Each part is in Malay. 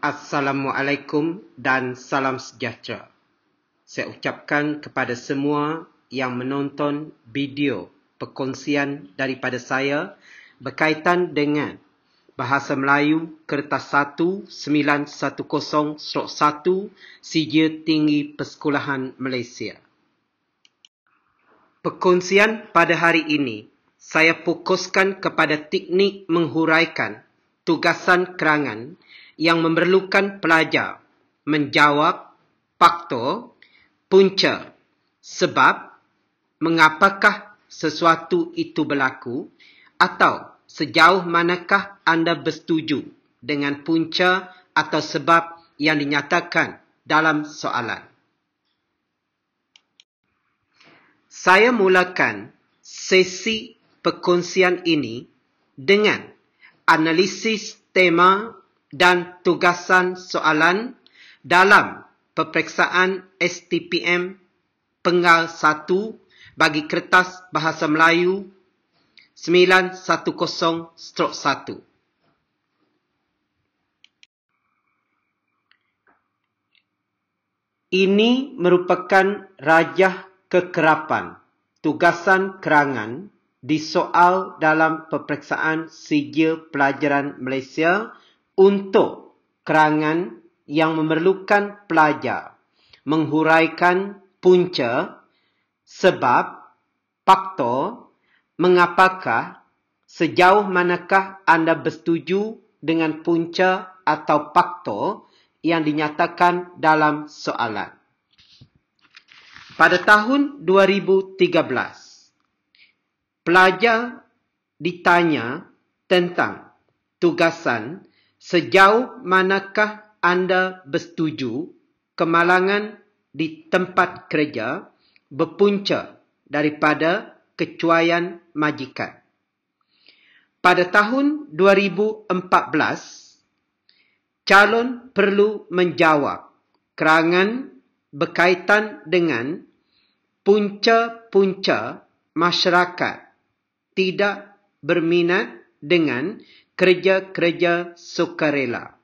Assalamualaikum dan salam sejahtera. Saya ucapkan kepada semua yang menonton video perkongsian daripada saya berkaitan dengan Bahasa Melayu Kertas 1 910/1 Sijil Tinggi Persekolahan Malaysia. Perkongsian pada hari ini, saya fokuskan kepada teknik menghuraikan tugasan kerangan yang memerlukan pelajar menjawab faktor, punca, sebab, mengapakah sesuatu itu berlaku atau sejauh manakah anda bersetuju dengan punca atau sebab yang dinyatakan dalam soalan. Saya mulakan sesi perkongsian ini dengan analisis tema dan tugasan soalan dalam peperiksaan STPM Penggal 1 bagi kertas Bahasa Melayu 910/1. Ini merupakan rajah kekerapan tugasan kerangan di soal dalam peperiksaan Sijil Pelajaran Malaysia untuk kerangan yang memerlukan pelajar menghuraikan punca, sebab, faktor, mengapakah, sejauh manakah anda bersetuju dengan punca atau faktor yang dinyatakan dalam soalan. Pada tahun 2013, pelajar ditanya tentang tugasan sejauh manakah anda bersetuju kemalangan di tempat kerja berpunca daripada kecuaian majikan. Pada tahun 2014, calon perlu menjawab kerangan berkaitan dengan punca-punca masyarakat tidak berminat dengan kerja-kerja sukarela.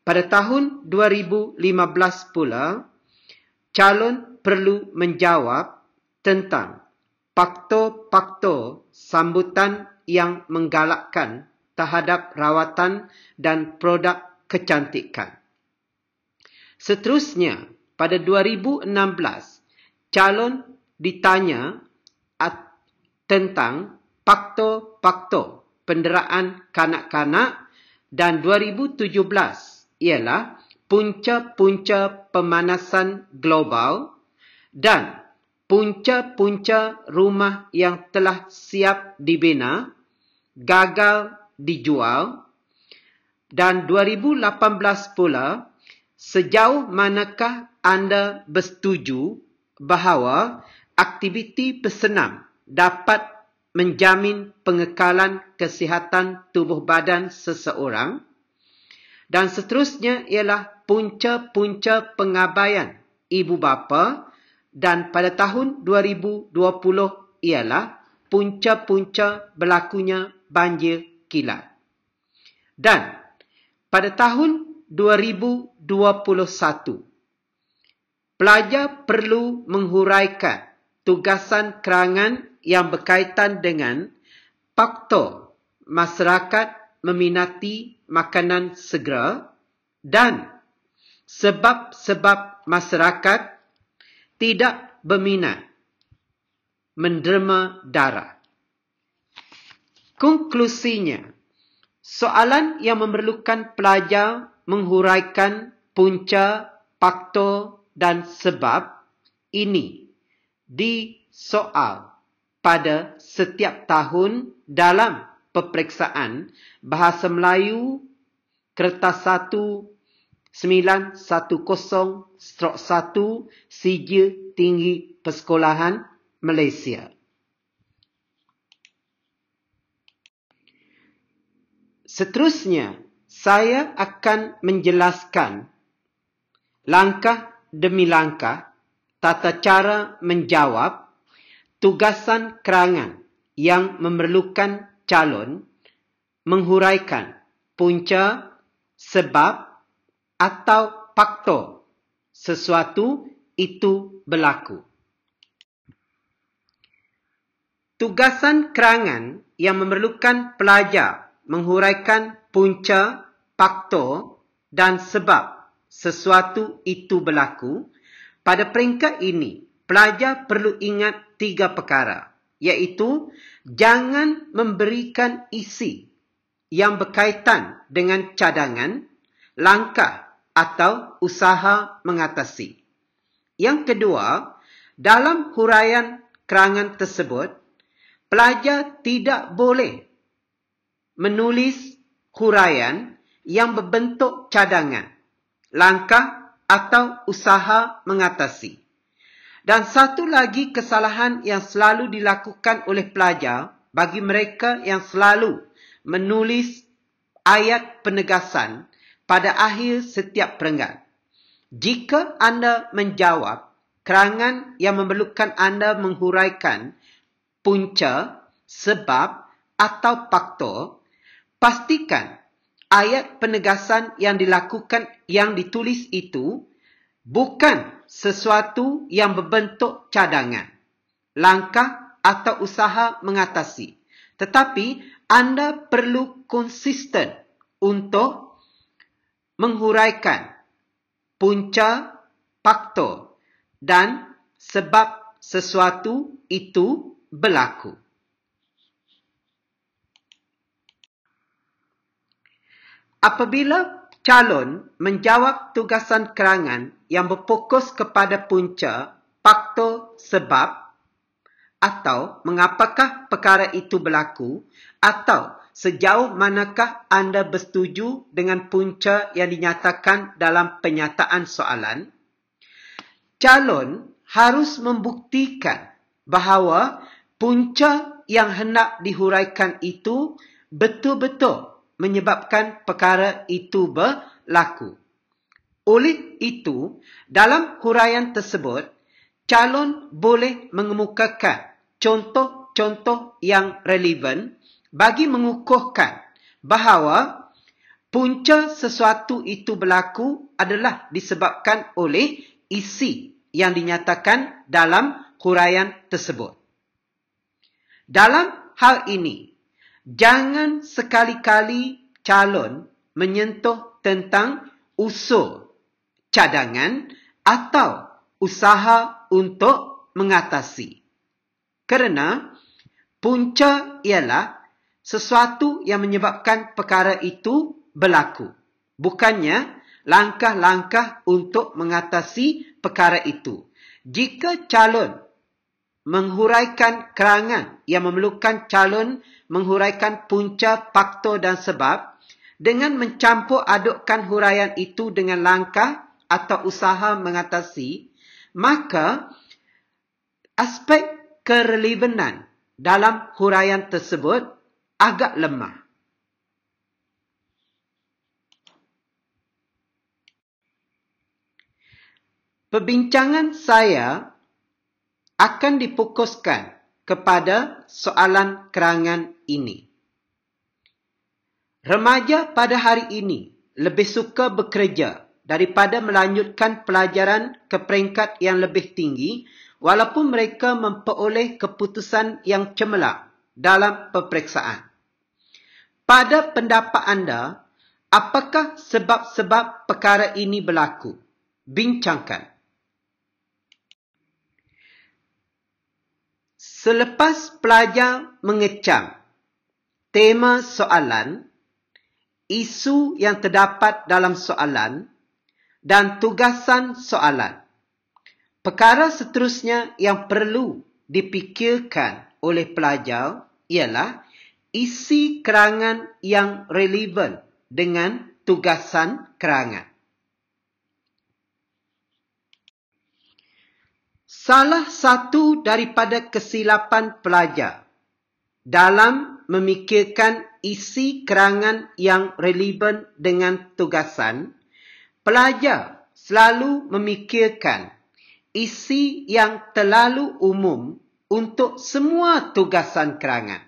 Pada tahun 2015 pula, calon perlu menjawab tentang faktor-faktor sambutan yang menggalakkan terhadap rawatan dan produk kecantikan. Seterusnya, pada 2016, calon ditanya tentang faktor-faktor penderaan kanak-kanak, dan 2017 ialah punca-punca pemanasan global dan punca-punca rumah yang telah siap dibina, gagal dijual, dan 2018 pula sejauh manakah anda bersetuju bahawa aktiviti bersenam dapat menjamin pengekalan kesihatan tubuh badan seseorang, dan seterusnya ialah punca-punca pengabaian ibu bapa, dan pada tahun 2020 ialah punca-punca berlakunya banjir kilat. Dan pada tahun 2021, pelajar perlu menghuraikan tugasan kerangan yang berkaitan dengan faktor masyarakat meminati makanan segera dan sebab-sebab masyarakat tidak berminat menderma darah. Konklusinya, soalan yang memerlukan pelajar menghuraikan punca, faktor dan sebab ini disoal pada setiap tahun dalam peperiksaan Bahasa Melayu Kertas 1 910/1 Sijil Tinggi Persekolahan Malaysia. Seterusnya, saya akan menjelaskan langkah demi langkah tata cara menjawab tugasan kerangan yang memerlukan calon menghuraikan punca, sebab, atau faktor sesuatu itu berlaku. Tugasan kerangan yang memerlukan pelajar menghuraikan punca, faktor dan sebab sesuatu itu berlaku. Pada peringkat ini, pelajar perlu ingat 3 perkara, iaitu jangan memberikan isi yang berkaitan dengan cadangan, langkah atau usaha mengatasi. Yang kedua, dalam huraian kerangan tersebut, pelajar tidak boleh menulis huraian yang berbentuk cadangan, langkah atau usaha mengatasi. Dan satu lagi kesalahan yang selalu dilakukan oleh pelajar bagi mereka yang selalu menulis ayat penegasan pada akhir setiap perenggan. Jika anda menjawab kerangan yang memerlukan anda menghuraikan punca, sebab atau faktor, pastikan ayat penegasan yang ditulis itu bukan sesuatu yang berbentuk cadangan, langkah atau usaha mengatasi. Tetapi anda perlu konsisten untuk menghuraikan punca, faktor dan sebab sesuatu itu berlaku. Apabila calon menjawab tugasan kerangan yang berfokus kepada punca, faktor, sebab atau mengapakah perkara itu berlaku atau sejauh manakah anda bersetuju dengan punca yang dinyatakan dalam penyataan soalan, calon harus membuktikan bahawa punca yang hendak dihuraikan itu betul-betul menyebabkan perkara itu berlaku. Oleh itu, dalam huraian tersebut, calon boleh mengemukakan contoh-contoh yang relevan bagi mengukuhkan bahawa punca sesuatu itu berlaku adalah disebabkan oleh isi yang dinyatakan dalam huraian tersebut. Dalam hal ini, jangan sekali-kali calon menyentuh tentang usul, cadangan atau usaha untuk mengatasi. Kerana punca ialah sesuatu yang menyebabkan perkara itu berlaku, bukannya langkah-langkah untuk mengatasi perkara itu. Jika calon menghuraikan kerangan yang memerlukan calon menghuraikan punca, faktor dan sebab dengan mencampur adukkan huraian itu dengan langkah atau usaha mengatasi, maka aspek kerelevanan dalam huraian tersebut agak lemah. Perbincangan saya akan difokuskan kepada soalan kerangan ini. Remaja pada hari ini lebih suka bekerja daripada melanjutkan pelajaran ke peringkat yang lebih tinggi walaupun mereka memperoleh keputusan yang cemerlang dalam peperiksaan. Pada pendapat anda, apakah sebab-sebab perkara ini berlaku? Bincangkan. Selepas pelajar mengecam tema soalan, isu yang terdapat dalam soalan dan tugasan soalan, perkara seterusnya yang perlu dipikirkan oleh pelajar ialah isi kerangan yang relevan dengan tugasan kerangan. Salah satu daripada kesilapan pelajar dalam memikirkan isi kerangan yang relevan dengan tugasan, pelajar selalu memikirkan isi yang terlalu umum untuk semua tugasan kerangan.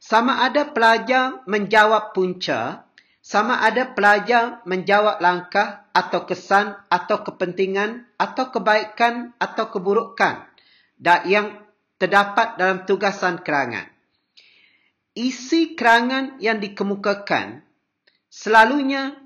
Sama ada pelajar menjawab punca, sama ada pelajar menjawab langkah atau kesan atau kepentingan atau kebaikan atau keburukan yang terdapat dalam tugasan kerangan. Isi kerangan yang dikemukakan selalunya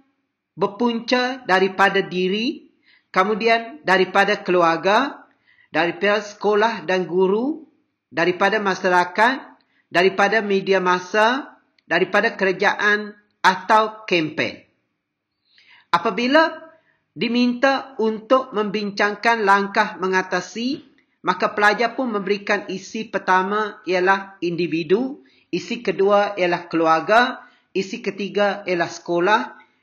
berpunca daripada diri, kemudian daripada keluarga, daripada sekolah dan guru, daripada masyarakat, daripada media massa, daripada kerajaan atau kempen. Apabila diminta untuk membincangkan langkah mengatasi, maka pelajar pun memberikan isi pertama ialah individu, isi kedua ialah keluarga, isi ketiga ialah sekolah,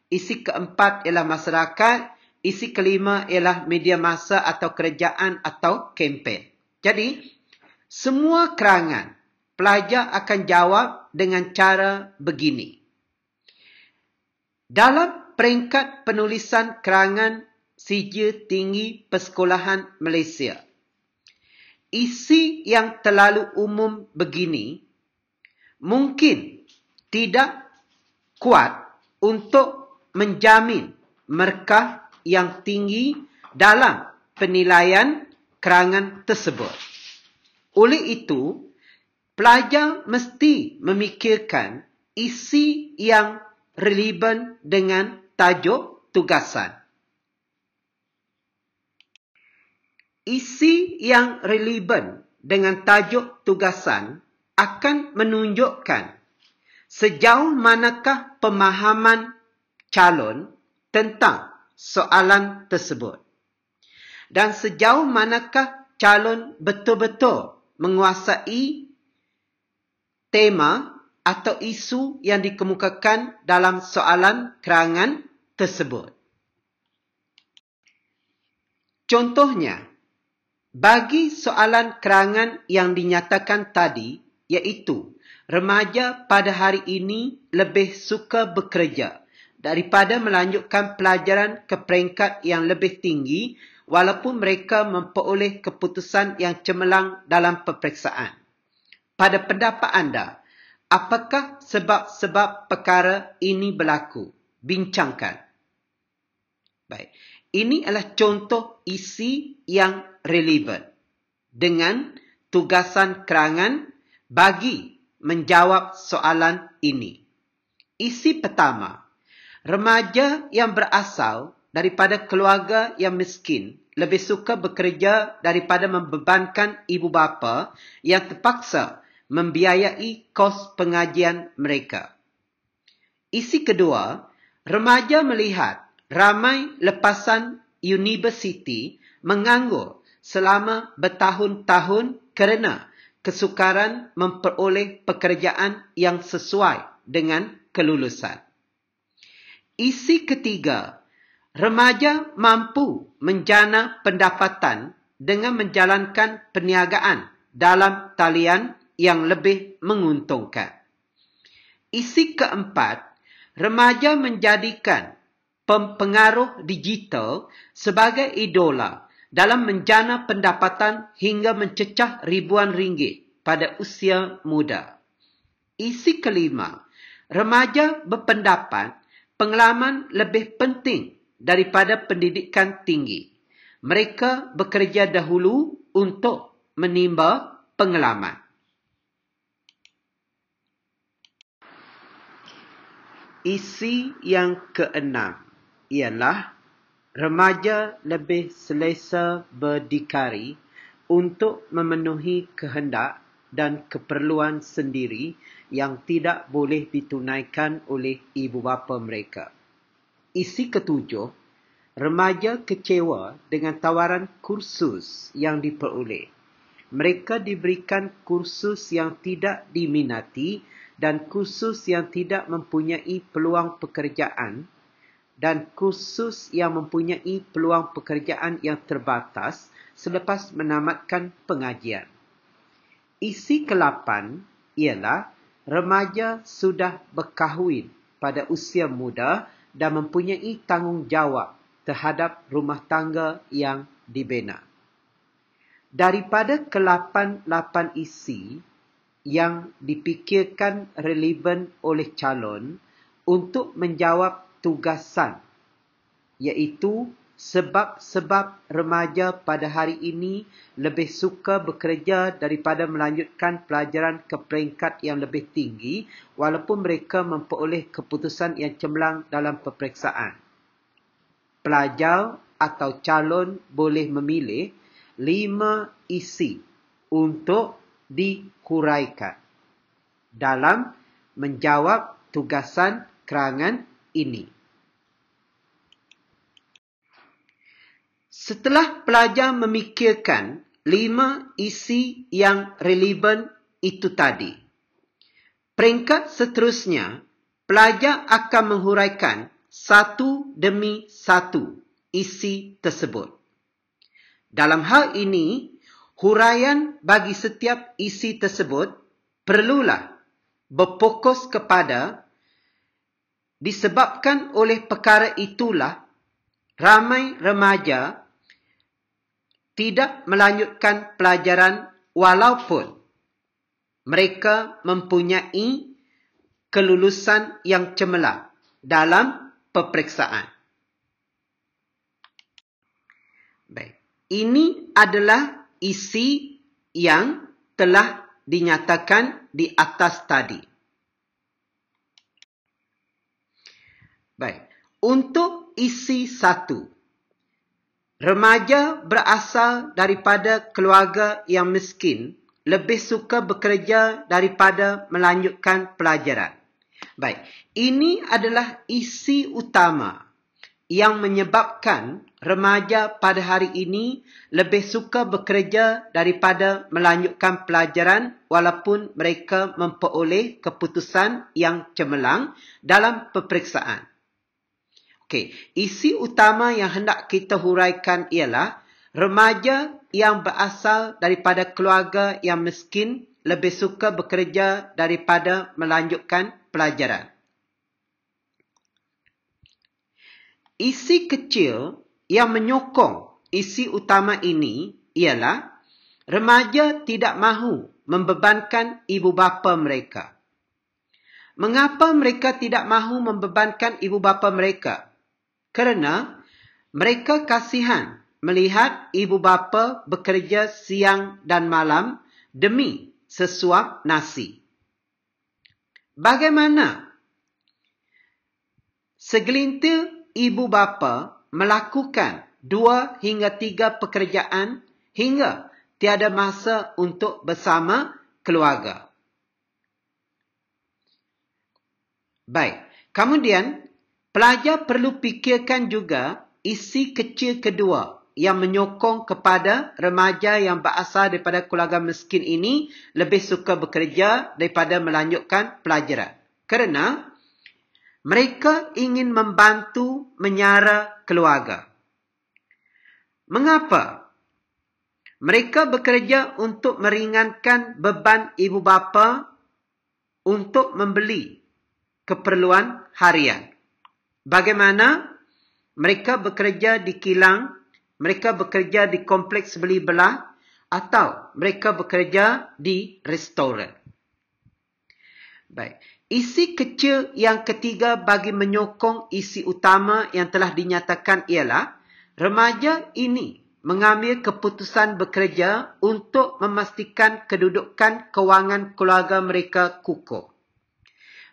isi keempat ialah masyarakat, isi kelima ialah media massa atau kerajaan atau kempen. Jadi, semua kerangan pelajar akan jawab dengan cara begini. Dalam peringkat penulisan kerangan sijil tinggi persekolahan Malaysia, isi yang terlalu umum begini mungkin tidak kuat untuk menjamin markah yang tinggi dalam penilaian kerangan tersebut. Oleh itu, pelajar mesti memikirkan isi yang relevan dengan tajuk tugasan. Isi yang relevan dengan tajuk tugasan akan menunjukkan sejauh manakah pemahaman calon tentang soalan tersebut dan sejauh manakah calon betul-betul menguasai tema atau isu yang dikemukakan dalam soalan kerangan tersebut. Contohnya, bagi soalan kerangan yang dinyatakan tadi, iaitu remaja pada hari ini lebih suka bekerja daripada melanjutkan pelajaran ke peringkat yang lebih tinggi walaupun mereka memperoleh keputusan yang cemerlang dalam peperiksaan. Pada pendapat anda, apakah sebab-sebab perkara ini berlaku? Bincangkan. Baik. Ini adalah contoh isi yang relevan dengan tugasan kerangan bagi menjawab soalan ini. Isi pertama, remaja yang berasal daripada keluarga yang miskin lebih suka bekerja daripada membebankan ibu bapa yang terpaksa membiayai kos pengajian mereka. Isi kedua, remaja melihat ramai lepasan universiti menganggur selama bertahun-tahun kerana kesukaran memperoleh pekerjaan yang sesuai dengan kelulusan. Isi ketiga, remaja mampu menjana pendapatan dengan menjalankan perniagaan dalam talian yang lebih menguntungkan. Isi keempat, remaja menjadikan pengaruh digital sebagai idola dalam menjana pendapatan hingga mencecah ribuan ringgit pada usia muda. Isi kelima, remaja berpendapat pengalaman lebih penting daripada pendidikan tinggi. Mereka bekerja dahulu untuk menimba pengalaman. Isi yang keenam ialah remaja lebih selesa berdikari untuk memenuhi kehendak dan keperluan sendiri yang tidak boleh ditunaikan oleh ibu bapa mereka. Isi ketujuh, remaja kecewa dengan tawaran kursus yang diperoleh. Mereka diberikan kursus yang tidak diminati dan kursus yang tidak mempunyai peluang pekerjaan dan kursus yang mempunyai peluang pekerjaan yang terbatas selepas menamatkan pengajian. Isi ke-8 ialah remaja sudah berkahwin pada usia muda dan mempunyai tanggungjawab terhadap rumah tangga yang dibina. Daripada ke-8 isi yang dipikirkan relevan oleh calon, untuk menjawab tugasan, iaitu sebab-sebab remaja pada hari ini lebih suka bekerja daripada melanjutkan pelajaran ke peringkat yang lebih tinggi walaupun mereka memperoleh keputusan yang cemerlang dalam peperiksaan. Pelajar atau calon boleh memilih 5 isi untuk dihuraikan dalam menjawab tugasan kerangan ini. Setelah pelajar memikirkan 5 isi yang relevan itu tadi, peringkat seterusnya, pelajar akan menghuraikan satu demi satu isi tersebut. Dalam hal ini, huraian bagi setiap isi tersebut perlulah berfokus kepada disebabkan oleh perkara itulah ramai remaja tidak melanjutkan pelajaran walaupun mereka mempunyai kelulusan yang cemerlang dalam peperiksaan. Baik. Ini adalah isi yang telah dinyatakan di atas tadi. Baik. Untuk isi 1. Remaja berasal daripada keluarga yang miskin lebih suka bekerja daripada melanjutkan pelajaran. Baik, ini adalah isi utama yang menyebabkan remaja pada hari ini lebih suka bekerja daripada melanjutkan pelajaran walaupun mereka memperoleh keputusan yang cemerlang dalam peperiksaan. Okey, isi utama yang hendak kita huraikan ialah remaja yang berasal daripada keluarga yang miskin lebih suka bekerja daripada melanjutkan pelajaran. Isi kecil yang menyokong isi utama ini ialah remaja tidak mahu membebankan ibu bapa mereka. Mengapa mereka tidak mahu membebankan ibu bapa mereka? Kerana mereka kasihan melihat ibu bapa bekerja siang dan malam demi sesuap nasi. Bagaimana segelintir ibu bapa melakukan 2 hingga 3 pekerjaan hingga tiada masa untuk bersama keluarga? Baik, kemudian pelajar perlu fikirkan juga isi kecil kedua yang menyokong kepada remaja yang berasal daripada keluarga miskin ini lebih suka bekerja daripada melanjutkan pelajaran. Kerana mereka ingin membantu menyara keluarga. Mengapa? Mereka bekerja untuk meringankan beban ibu bapa untuk membeli keperluan harian. Bagaimana? Mereka bekerja di kilang, mereka bekerja di kompleks beli belah, atau mereka bekerja di restoran. Baik. Isi kecil yang ketiga bagi menyokong isi utama yang telah dinyatakan ialah remaja ini mengambil keputusan bekerja untuk memastikan kedudukan kewangan keluarga mereka kukuh.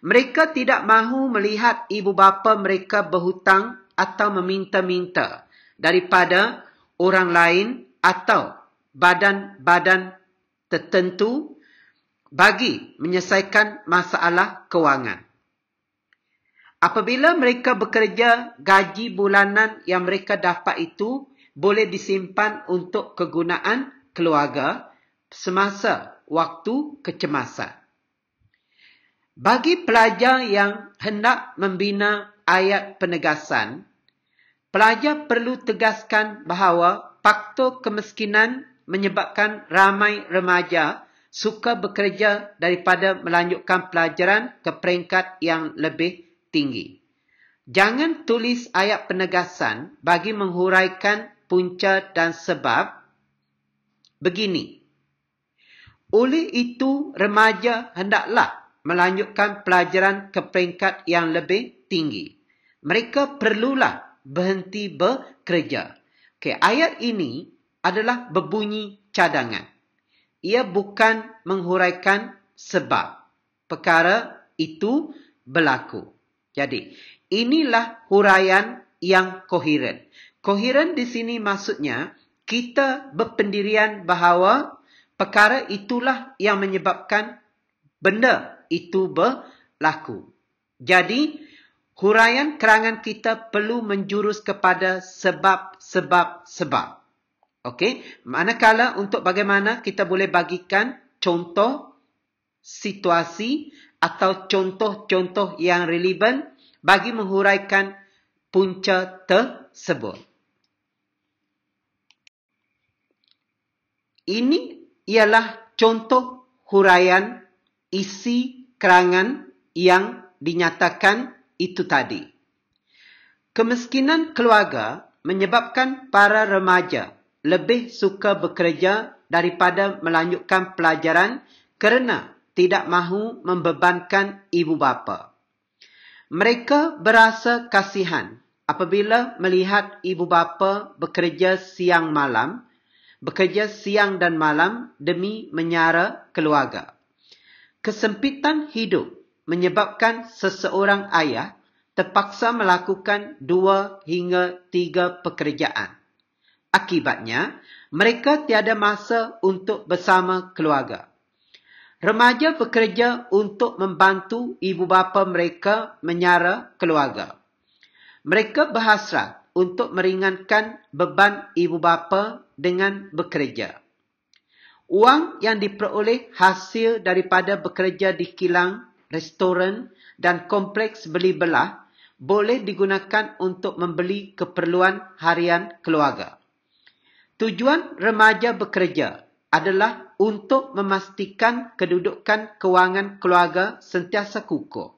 Mereka tidak mahu melihat ibu bapa mereka berhutang atau meminta-minta daripada orang lain atau badan-badan tertentu bagi menyelesaikan masalah kewangan. Apabila mereka bekerja, gaji bulanan yang mereka dapat itu boleh disimpan untuk kegunaan keluarga semasa waktu kecemasan. Bagi pelajar yang hendak membina ayat penegasan, pelajar perlu tegaskan bahawa faktor kemiskinan menyebabkan ramai remaja suka bekerja daripada melanjutkan pelajaran ke peringkat yang lebih tinggi. Jangan tulis ayat penegasan bagi menghuraikan punca dan sebab begini. Oleh itu, remaja hendaklah melanjutkan pelajaran ke peringkat yang lebih tinggi. Mereka perlulah berhenti bekerja. Okey, ayat ini adalah berbunyi cadangan. Ia bukan menghuraikan sebab perkara itu berlaku. Jadi, inilah huraian yang koheren. Koheren di sini maksudnya kita berpendirian bahawa perkara itulah yang menyebabkan benda itu berlaku. Jadi, huraian kerangan kita perlu menjurus kepada sebab. Okey, manakala untuk bagaimana kita boleh bagikan contoh situasi atau contoh-contoh yang relevan bagi menghuraikan punca tersebut. Ini ialah contoh huraian isi kerangan yang dinyatakan itu tadi. Kemiskinan keluarga menyebabkan para remaja lebih suka bekerja daripada melanjutkan pelajaran kerana tidak mahu membebankan ibu bapa. Mereka berasa kasihan apabila melihat ibu bapa bekerja siang dan malam demi menyara keluarga. Kesempitan hidup menyebabkan seseorang ayah terpaksa melakukan 2 hingga 3 pekerjaan. Akibatnya, mereka tiada masa untuk bersama keluarga. Remaja bekerja untuk membantu ibu bapa mereka menyara keluarga. Mereka berhasrat untuk meringankan beban ibu bapa dengan bekerja. Wang yang diperoleh hasil daripada bekerja di kilang, restoran dan kompleks beli belah boleh digunakan untuk membeli keperluan harian keluarga. Tujuan remaja bekerja adalah untuk memastikan kedudukan kewangan keluarga sentiasa kukuh.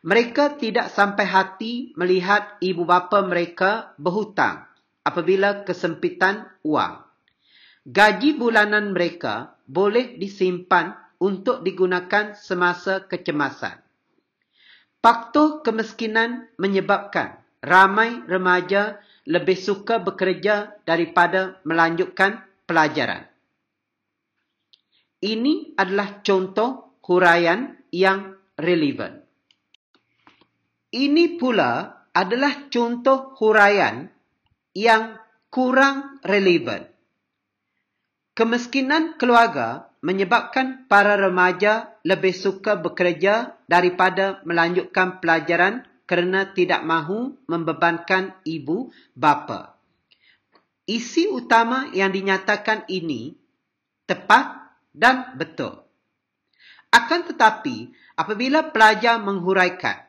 Mereka tidak sampai hati melihat ibu bapa mereka berhutang apabila kesempitan wang. Gaji bulanan mereka boleh disimpan untuk digunakan semasa kecemasan. Faktor kemiskinan menyebabkan ramai remaja lebih suka bekerja daripada melanjutkan pelajaran. Ini adalah contoh huraian yang relevan. Ini pula adalah contoh huraian yang kurang relevan. Kemiskinan keluarga menyebabkan para remaja lebih suka bekerja daripada melanjutkan pelajaran kerana tidak mahu membebankan ibu bapa. Isi utama yang dinyatakan ini tepat dan betul. Akan tetapi, apabila pelajar menghuraikan,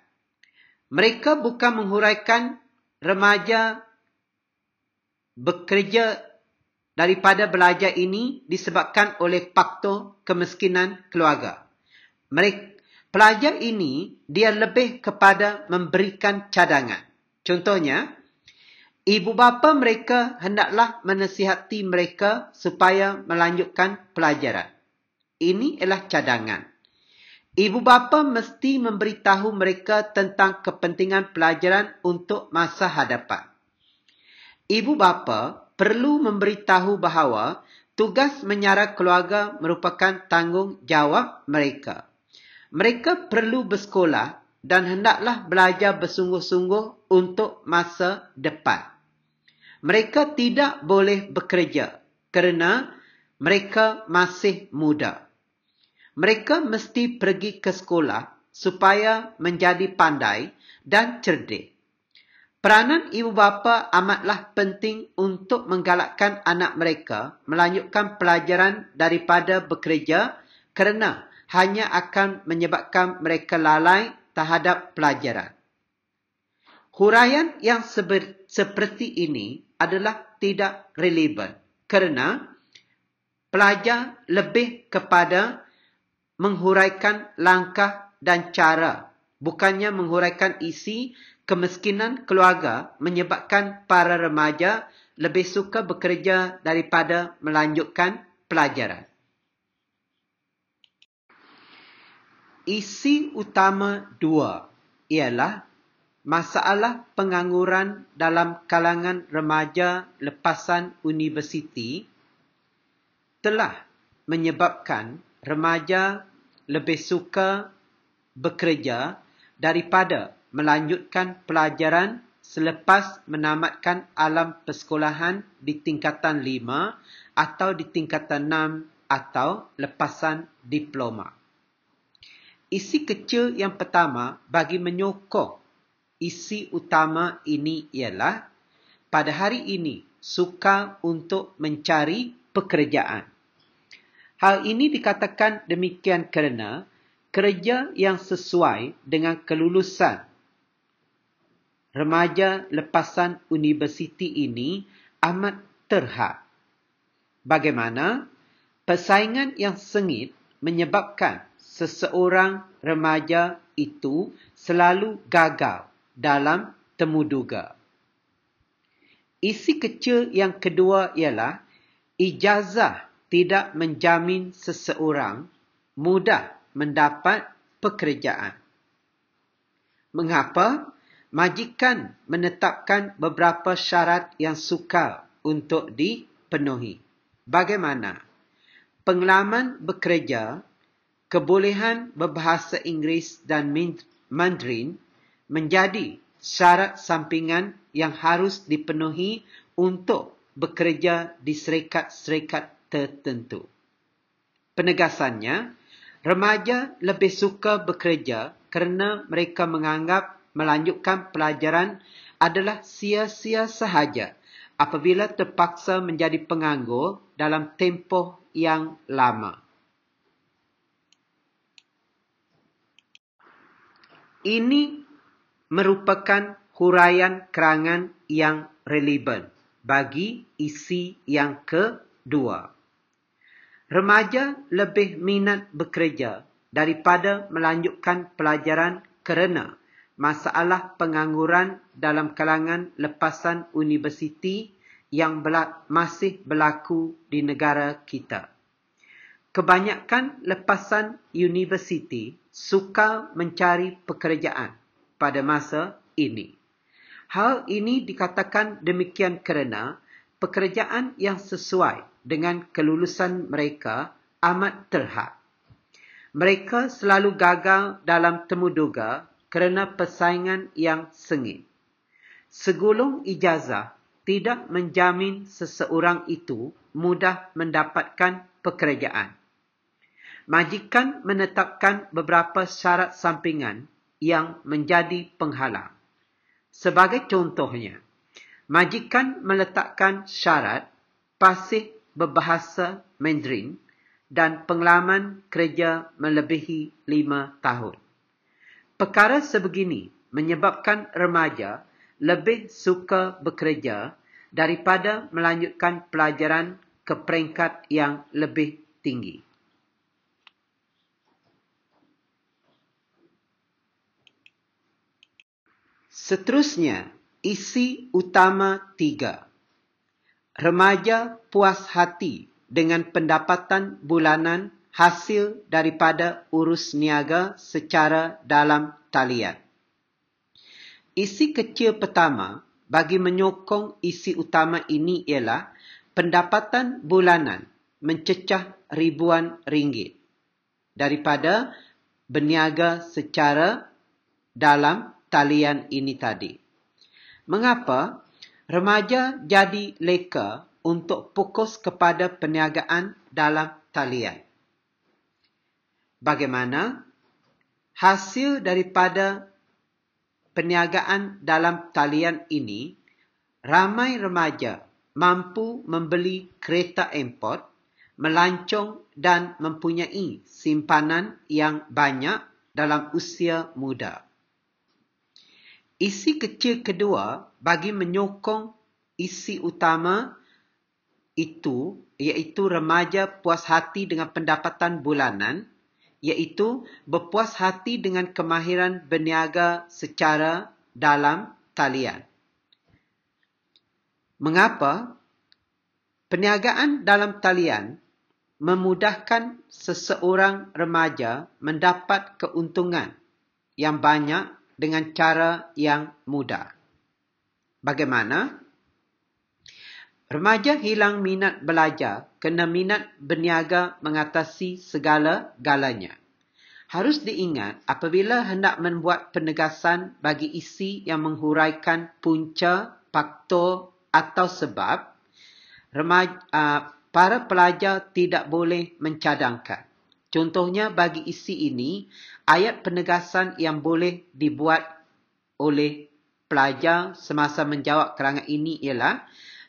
mereka bukan menghuraikan remaja bekerja daripada belajar ini disebabkan oleh faktor kemiskinan keluarga. Pelajar ini, dia lebih kepada memberikan cadangan. Contohnya, ibu bapa mereka hendaklah menasihati mereka supaya melanjutkan pelajaran. Ini ialah cadangan. Ibu bapa mesti memberitahu mereka tentang kepentingan pelajaran untuk masa hadapan. Ibu bapa perlu memberitahu bahawa tugas menyara keluarga merupakan tanggungjawab mereka. Mereka perlu bersekolah dan hendaklah belajar bersungguh-sungguh untuk masa depan. Mereka tidak boleh bekerja kerana mereka masih muda. Mereka mesti pergi ke sekolah supaya menjadi pandai dan cerdik. Peranan ibu bapa amatlah penting untuk menggalakkan anak mereka melanjutkan pelajaran daripada bekerja kerana hanya akan menyebabkan mereka lalai terhadap pelajaran. Huraian yang seperti ini adalah tidak relevan kerana pelajar lebih kepada menghuraikan langkah dan cara, bukannya menghuraikan isi. Kemiskinan keluarga menyebabkan para remaja lebih suka bekerja daripada melanjutkan pelajaran. Isi utama 2 ialah masalah pengangguran dalam kalangan remaja lepasan universiti telah menyebabkan remaja lebih suka bekerja daripada melanjutkan pelajaran selepas menamatkan alam persekolahan di tingkatan 5 atau di tingkatan 6 atau lepasan diploma. Isi kecil yang pertama bagi menyokong isi utama ini ialah pada hari ini sukar untuk mencari pekerjaan. Hal ini dikatakan demikian kerana kerja yang sesuai dengan kelulusan remaja lepasan universiti ini amat terhad. Bagaimana? Persaingan yang sengit menyebabkan seseorang remaja itu selalu gagal dalam temuduga. Isi kecil yang kedua ialah ijazah tidak menjamin seseorang mudah mendapat pekerjaan. Mengapa? Majikan menetapkan beberapa syarat yang sukar untuk dipenuhi. Bagaimana? Pengalaman bekerja, kebolehan berbahasa Inggeris dan Mandarin menjadi syarat sampingan yang harus dipenuhi untuk bekerja di syarikat-syarikat tertentu. Penegasannya, remaja lebih suka bekerja kerana mereka menganggap melanjutkan pelajaran adalah sia-sia sahaja apabila terpaksa menjadi penganggur dalam tempoh yang lama. Ini merupakan huraian kerangan yang relevan bagi isi yang kedua. Remaja lebih minat bekerja daripada melanjutkan pelajaran kerana masalah pengangguran dalam kalangan lepasan universiti yang masih berlaku di negara kita. Kebanyakan lepasan universiti sukar mencari pekerjaan pada masa ini. Hal ini dikatakan demikian kerana pekerjaan yang sesuai dengan kelulusan mereka amat terhad. Mereka selalu gagal dalam temuduga kerana persaingan yang sengit. Segulung ijazah tidak menjamin seseorang itu mudah mendapatkan pekerjaan. Majikan menetapkan beberapa syarat sampingan yang menjadi penghalang. Sebagai contohnya, majikan meletakkan syarat fasih berbahasa Mandarin dan pengalaman kerja melebihi 5 tahun. Perkara sebegini menyebabkan remaja lebih suka bekerja daripada melanjutkan pelajaran ke peringkat yang lebih tinggi. Seterusnya, isi utama 3. Remaja puas hati dengan pendapatan bulanan hasil daripada urus niaga secara dalam talian. Isi kecil pertama bagi menyokong isi utama ini ialah pendapatan bulanan mencecah ribuan ringgit daripada berniaga secara dalam talian ini tadi. Mengapa? Remaja jadi leka untuk fokus kepada perniagaan dalam talian. Bagaimana? Hasil daripada perniagaan dalam talian ini, ramai remaja mampu membeli kereta import, melancong dan mempunyai simpanan yang banyak dalam usia muda. Isi kecil kedua bagi menyokong isi utama itu, iaitu remaja puas hati dengan pendapatan bulanan, iaitu berpuas hati dengan kemahiran berniaga secara dalam talian. Mengapa? Perniagaan dalam talian memudahkan seseorang remaja mendapat keuntungan yang banyak dengan cara yang mudah. Bagaimana? Remaja hilang minat belajar kerana minat berniaga mengatasi segala-galanya. Harus diingat apabila hendak membuat penegasan bagi isi yang menghuraikan punca, faktor atau sebab, para pelajar tidak boleh mencadangkan. Contohnya bagi isi ini, ayat penegasan yang boleh dibuat oleh pelajar semasa menjawab kerangan ini ialah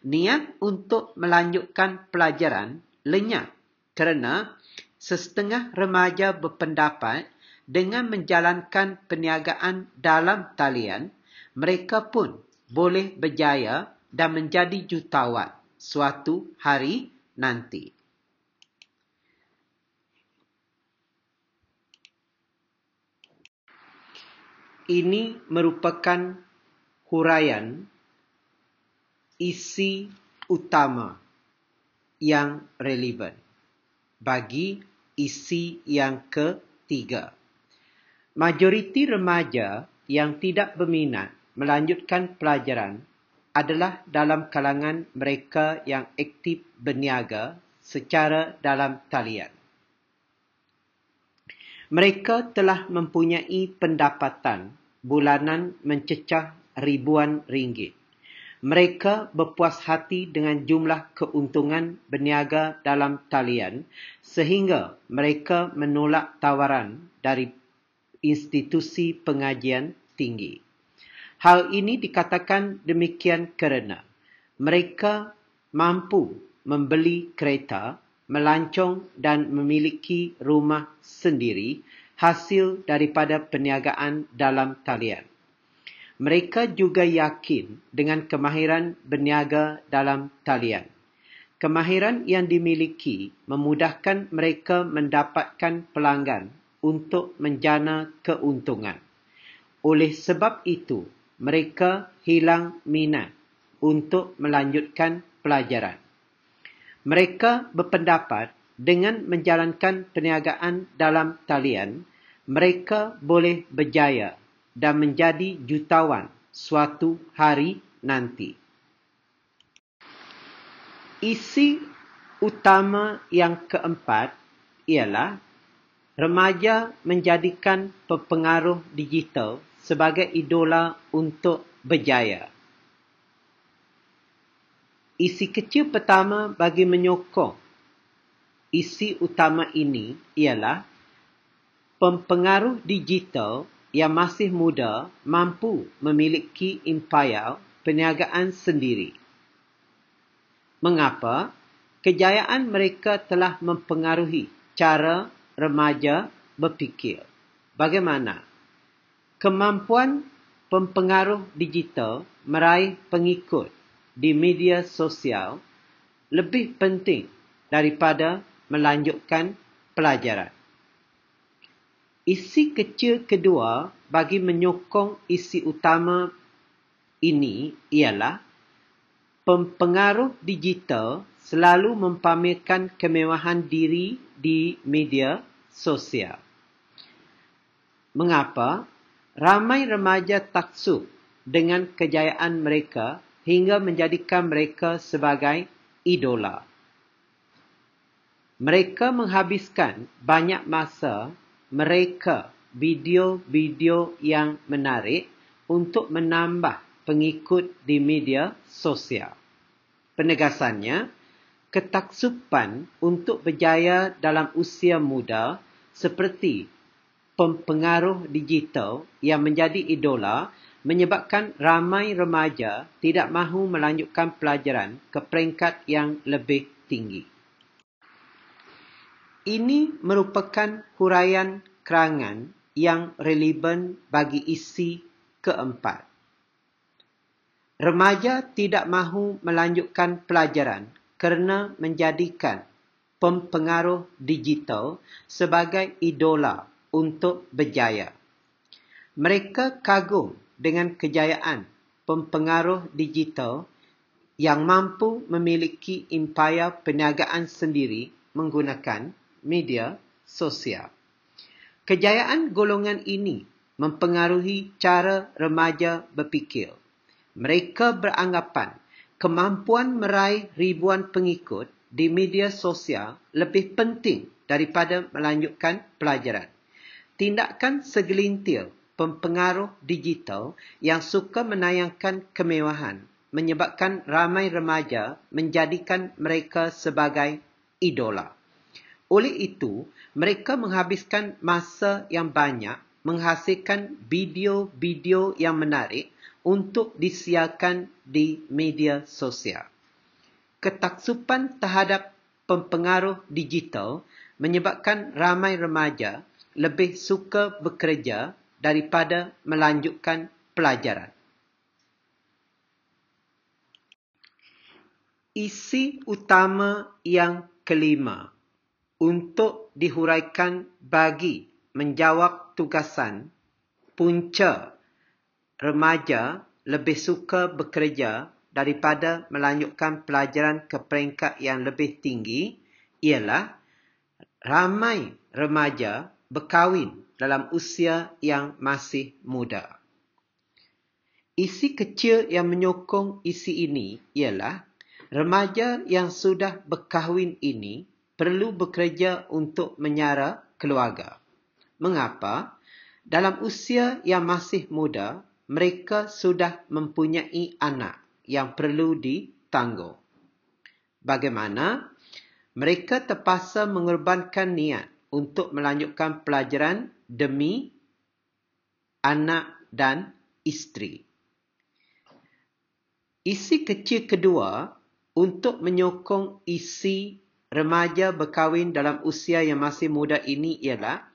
niat untuk melanjutkan pelajaran lenyap kerana sesetengah remaja berpendapat dengan menjalankan perniagaan dalam talian, mereka pun boleh berjaya dan menjadi jutawan suatu hari nanti. Ini merupakan huraian isi utama yang relevan bagi isi yang ketiga. Majoriti remaja yang tidak berminat melanjutkan pelajaran adalah dalam kalangan mereka yang aktif berniaga secara dalam talian. Mereka telah mempunyai pendapatan bulanan mencecah ribuan ringgit. Mereka berpuas hati dengan jumlah keuntungan berniaga dalam talian sehingga mereka menolak tawaran dari institusi pengajian tinggi. Hal ini dikatakan demikian kerana mereka mampu membeli kereta, melancong dan memiliki rumah sendiri hasil daripada perniagaan dalam talian. Mereka juga yakin dengan kemahiran berniaga dalam talian. Kemahiran yang dimiliki memudahkan mereka mendapatkan pelanggan untuk menjana keuntungan. Oleh sebab itu, mereka hilang minat untuk melanjutkan pelajaran. Mereka berpendapat dengan menjalankan perniagaan dalam talian, mereka boleh berjaya dan menjadi jutawan suatu hari nanti. Isi utama yang keempat ialah remaja menjadikan pengaruh digital sebagai idola untuk berjaya. Isi kecil pertama bagi menyokong isi utama ini ialah pempengaruh digital yang masih muda mampu memiliki impian perniagaan sendiri. Mengapa? Kejayaan mereka telah mempengaruhi cara remaja berfikir. Bagaimana? Kemampuan pempengaruh digital meraih pengikut di media sosial lebih penting daripada melanjutkan pelajaran. Isi kecil kedua bagi menyokong isi utama ini ialah pempengaruh digital selalu mempamerkan kemewahan diri di media sosial. Mengapa? Ramai remaja taksub dengan kejayaan mereka hingga menjadikan mereka sebagai idola. Mereka menghabiskan banyak masa mereka video-video yang menarik untuk menambah pengikut di media sosial. Penegasannya, ketaksuban untuk berjaya dalam usia muda seperti pempengaruh digital yang menjadi idola menyebabkan ramai remaja tidak mahu melanjutkan pelajaran ke peringkat yang lebih tinggi. Ini merupakan huraian kerangan yang relevan bagi isi keempat. Remaja tidak mahu melanjutkan pelajaran kerana menjadikan pempengaruh digital sebagai idola untuk berjaya. Mereka kagum dengan kejayaan pempengaruh digital yang mampu memiliki impian perniagaan sendiri menggunakan media sosial. Kejayaan golongan ini mempengaruhi cara remaja berfikir. Mereka beranggapan kemampuan meraih ribuan pengikut di media sosial lebih penting daripada melanjutkan pelajaran. Tindakan segelintir pempengaruh digital yang suka menayangkan kemewahan menyebabkan ramai remaja menjadikan mereka sebagai idola. Oleh itu, mereka menghabiskan masa yang banyak menghasilkan video-video yang menarik untuk disiarkan di media sosial. Ketaksupan terhadap pempengaruh digital menyebabkan ramai remaja lebih suka bekerja daripada melanjutkan pelajaran. Isi utama yang kelima untuk dihuraikan bagi menjawab tugasan punca remaja lebih suka bekerja daripada melanjutkan pelajaran ke peringkat yang lebih tinggi ialah ramai remaja berkahwin dalam usia yang masih muda. Isi kecil yang menyokong isi ini ialah remaja yang sudah berkahwin ini perlu bekerja untuk menyara keluarga. Mengapa? Dalam usia yang masih muda, mereka sudah mempunyai anak yang perlu ditanggung. Bagaimana? Mereka terpaksa mengorbankan niat untuk melanjutkan pelajaran demi anak dan isteri. Isi kecil kedua untuk menyokong isi remaja berkahwin dalam usia yang masih muda ini ialah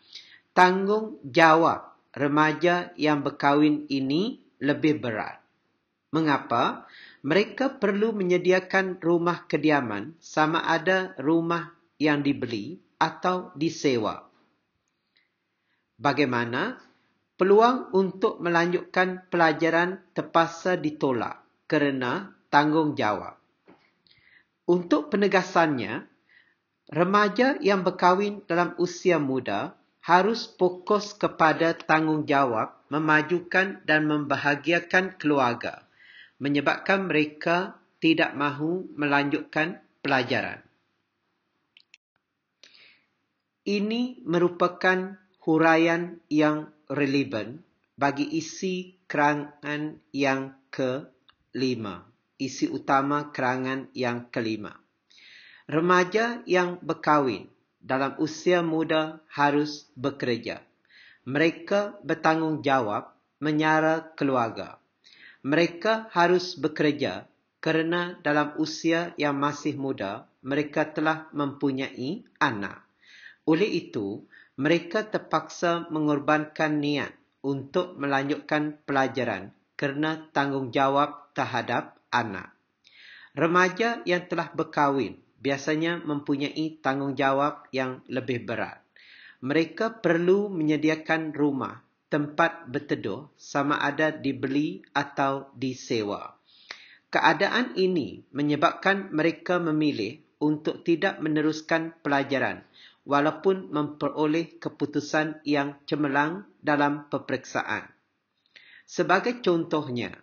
tanggungjawab remaja yang berkahwin ini lebih berat. Mengapa? Mereka perlu menyediakan rumah kediaman sama ada rumah yang dibeli atau disewa. Bagaimana? Peluang untuk melanjutkan pelajaran terpaksa ditolak kerana tanggungjawab. Untuk penegasannya, remaja yang berkahwin dalam usia muda harus fokus kepada tanggungjawab memajukan dan membahagiakan keluarga, menyebabkan mereka tidak mahu melanjutkan pelajaran. Ini merupakan huraian yang relevan bagi isi kerangan yang kelima. Isi utama kerangan yang kelima. Remaja yang berkahwin dalam usia muda harus bekerja. Mereka bertanggungjawab menyara keluarga. Mereka harus bekerja kerana dalam usia yang masih muda, mereka telah mempunyai anak. Oleh itu, mereka terpaksa mengorbankan niat untuk melanjutkan pelajaran kerana tanggungjawab terhadap anak. Remaja yang telah berkahwin biasanya mempunyai tanggungjawab yang lebih berat. Mereka perlu menyediakan rumah, tempat berteduh sama ada dibeli atau disewa. Keadaan ini menyebabkan mereka memilih untuk tidak meneruskan pelajaran walaupun memperoleh keputusan yang cemerlang dalam peperiksaan. Sebagai contohnya,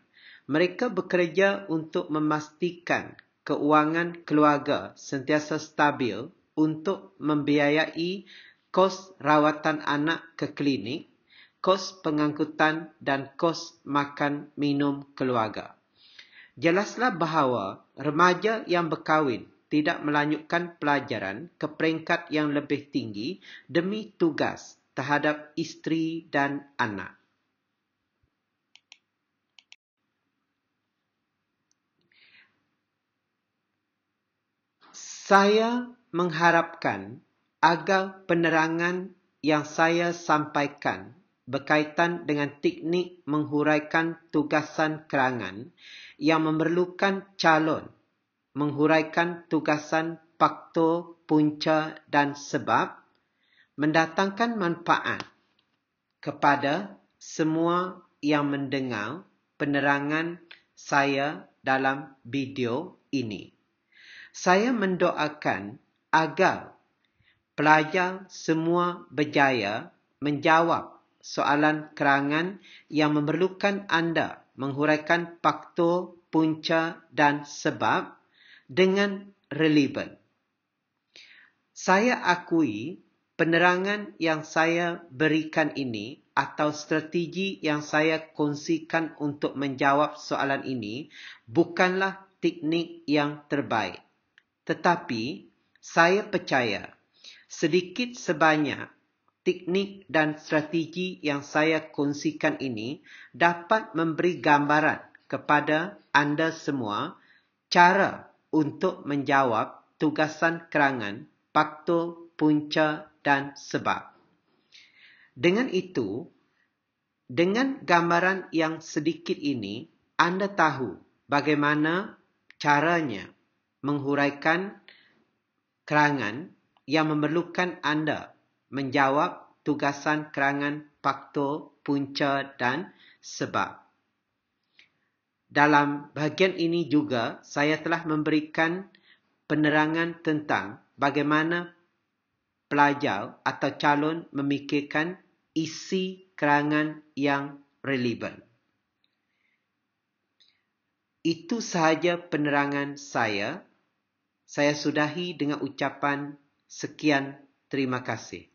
mereka bekerja untuk memastikan keuangan keluarga sentiasa stabil untuk membiayai kos rawatan anak ke klinik, kos pengangkutan dan kos makan minum keluarga. Jelaslah bahawa remaja yang berkahwin tidak melanjutkan pelajaran ke peringkat yang lebih tinggi demi tugas terhadap isteri dan anak. Saya mengharapkan agar penerangan yang saya sampaikan berkaitan dengan teknik menghuraikan tugasan kerangan yang memerlukan calon menghuraikan tugasan faktor, punca dan sebab mendatangkan manfaat kepada semua yang mendengar penerangan saya dalam video ini. Saya mendoakan agar pelajar semua berjaya menjawab soalan kerangan yang memerlukan anda menghuraikan faktor, punca dan sebab dengan relevan. Saya akui penerangan yang saya berikan ini atau strategi yang saya kongsikan untuk menjawab soalan ini bukanlah teknik yang terbaik. Tetapi saya percaya sedikit sebanyak teknik dan strategi yang saya kongsikan ini dapat memberi gambaran kepada anda semua cara untuk menjawab tugasan kerangan, faktor, punca dan sebab. Dengan itu, dengan gambaran yang sedikit ini, anda tahu bagaimana caranya menghuraikan kerangan yang memerlukan anda menjawab tugasan kerangan, faktor, punca dan sebab. Dalam bahagian ini juga, saya telah memberikan penerangan tentang bagaimana pelajar atau calon memikirkan isi kerangan yang relevan. Itu sahaja penerangan saya. Saya sudahi dengan ucapan sekian terima kasih.